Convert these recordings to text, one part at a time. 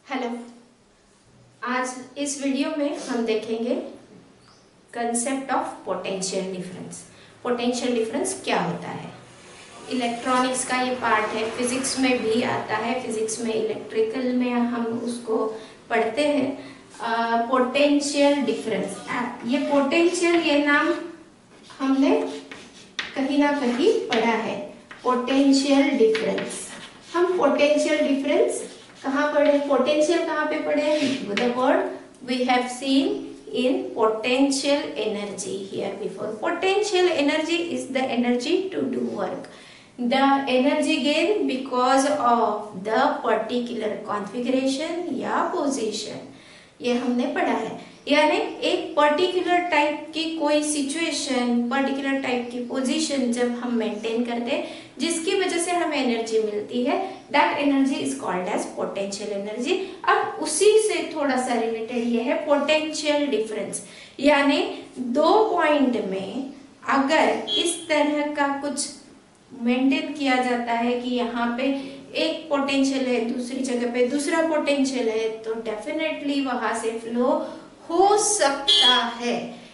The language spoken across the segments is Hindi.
हेलो। आज इस वीडियो में हम देखेंगे concept of potential difference. Potential difference क्या होता है? इलेक्ट्रॉनिक्स का ये पार्ट है, फिजिक्स में भी आता है, फिजिक्स में इलेक्ट्रिकल में हम उसको पढ़ते हैं। पोटेंशियल डिफरेंस, ये पोटेंशियल, ये नाम हमने कहीं ना कहीं पढ़ा है। पोटेंशियल डिफरेंस, हम पोटेंशियल डिफरेंस कहाँ पढ़े, पोटेंशियल कहाँ पे पढ़े? The word we have seen in potential energy here before. Potential energy is the energy to do work, the energy gain because of the particular configuration या position, ये हमने पढ़ा है। यानी एक पर्टिकुलर टाइप की कोई सिचुएशन, पर्टिकुलर टाइप की पोजीशन जब हम मेंटेन करते हैं जिसकी वजह से हमें एनर्जी मिलती है, that energy is called as potential energy. अब उसी से थोड़ा सा रिलेटेड ये है पोटेंशियल डिफरेंस, यानी दो पॉइंट में अगर इस तरह का कुछ मेंटेन किया जाता है कि यहाँ पे एक पोटेंशियल है, दूसरी जगह पे दूसरा पोटेंशियल है, तो डेफिनेटली वहां से फ्लो हो सकता है।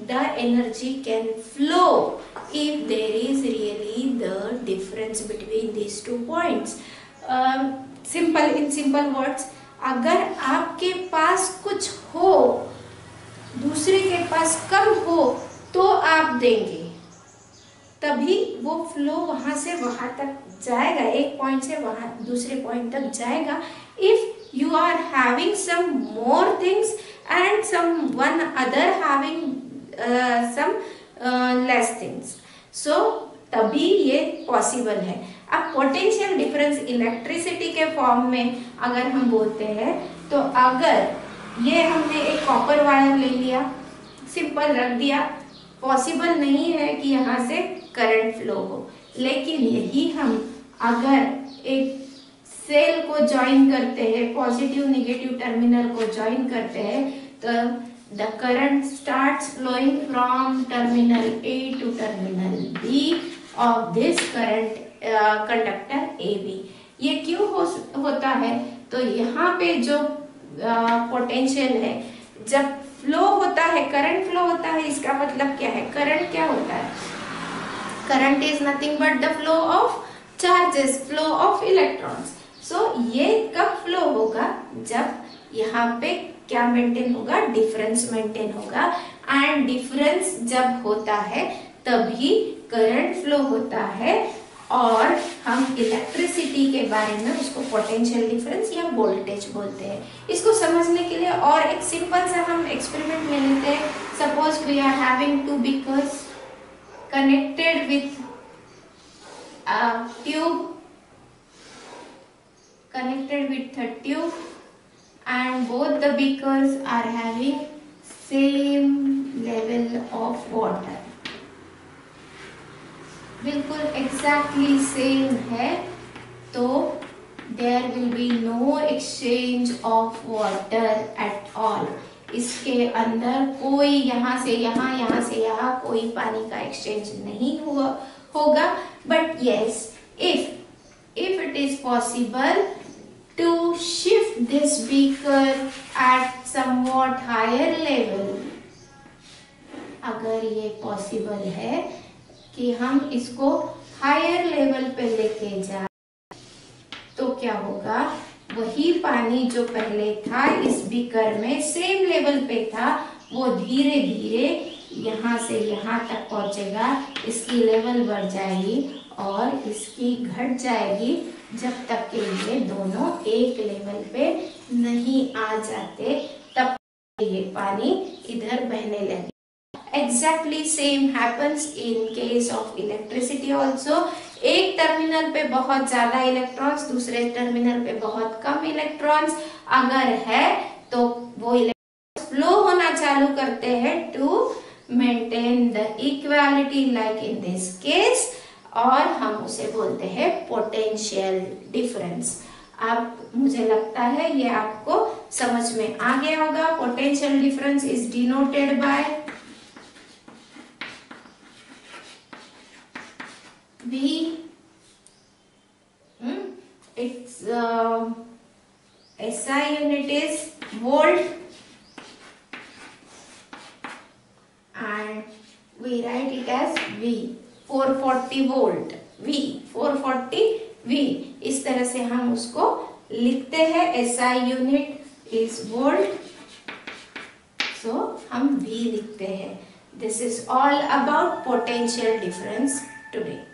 the energy can flow if there is really the difference between these two points. In simple words, अगर आपके पास कुछ हो, दूसरे के पास कम हो, तो आप देंगे, तभी वो फ्लो वहां से वहां तक जाएगा, एक पॉइंट से वहां दूसरे पॉइंट तक जाएगा। If you are having some more things and one other having some less things, so तभी ये पॉसिबल है। अब पोटेंशियल डिफरेंस इलेक्ट्रिसिटी के फॉर्म में अगर हम बोलते हैं, तो अगर ये हमने एक कॉपर वायर ले लिया, सिंपल रख दिया, पॉसिबल नहीं है कि यहाँ से करंट फ्लो हो, लेकिन यही हम अगर एक सेल को ज्वाइन करते हैं, पॉजिटिव नेगेटिव टर्मिनल को ज्वाइन करते हैं, तो the current starts flowing from terminal A to terminal B of this current conductor A B. ये क्यों होता है? तो यहाँ पे जो पोटेंशियल है, जब फ्लो होता है, करंट फ्लो होता है, इसका मतलब क्या है? करंट क्या होता है? Current is nothing but the flow of charges, flow of electrons. So ये कब फ्लो होगा? जब यहाँ पे क्या मेंटेन होगा? डिफरेंस मेंटेन होगा। एंड डिफरेंस जब होता है तभी करंट फ्लो होता है, और हम इलेक्ट्रिसिटी के बारे में उसको पोटेंशियल डिफरेंस या वोल्टेज बोलते हैं। इसको समझने के लिए और एक सिंपल सा हम एक्सपेरिमेंट ले लेते हैं। Suppose we are having two beakers connected with a tube, and both the beakers are having same level of water, बिल्कुल exactly same है, तो there will be no exchange of water at all। इसके अंदर कोई यहाँ से यहाँ, यहाँ से यहाँ कोई पानी का एक्सचेंज नहीं होगा। But yes, if it is possible to shift this beaker at somewhat higher level, अगर ये पॉसिबल है कि हम इसको हायर लेवल पे लेके जाए, तो क्या होगा? वही पानी जो पहले था इस बीकर में, सेम लेवल पे था, वो धीरे धीरे यहाँ से यहाँ तक पहुंचेगा, इसकी लेवल बढ़ जाएगी और इसकी घट जाएगी, जब तक के ये दोनों एक लेवल पे नहीं आ जाते, तब ये पानी इधर बहने लगे। Exactly same happens in case of electricity also। एक टर्मिनल पे बहुत ज्यादा इलेक्ट्रॉन्स, दूसरे टर्मिनल पे बहुत कम इलेक्ट्रॉन्स अगर है, तो वो इलेक्ट्रॉन्स फ्लो होना चालू करते हैं to maintain the equality like in this case, और हम उसे बोलते हैं पोटेंशियल डिफरेंस। अब मुझे लगता है ये आपको समझ में आ गया होगा। Potential difference is denoted by V, it's SI unit is volt and we write it as V, 440 volt, V 440 V, इस तरह से हम उसको लिखते हैं। SI यूनिट इज वोल्ट, सो हम V लिखते हैं। This is all about potential difference today.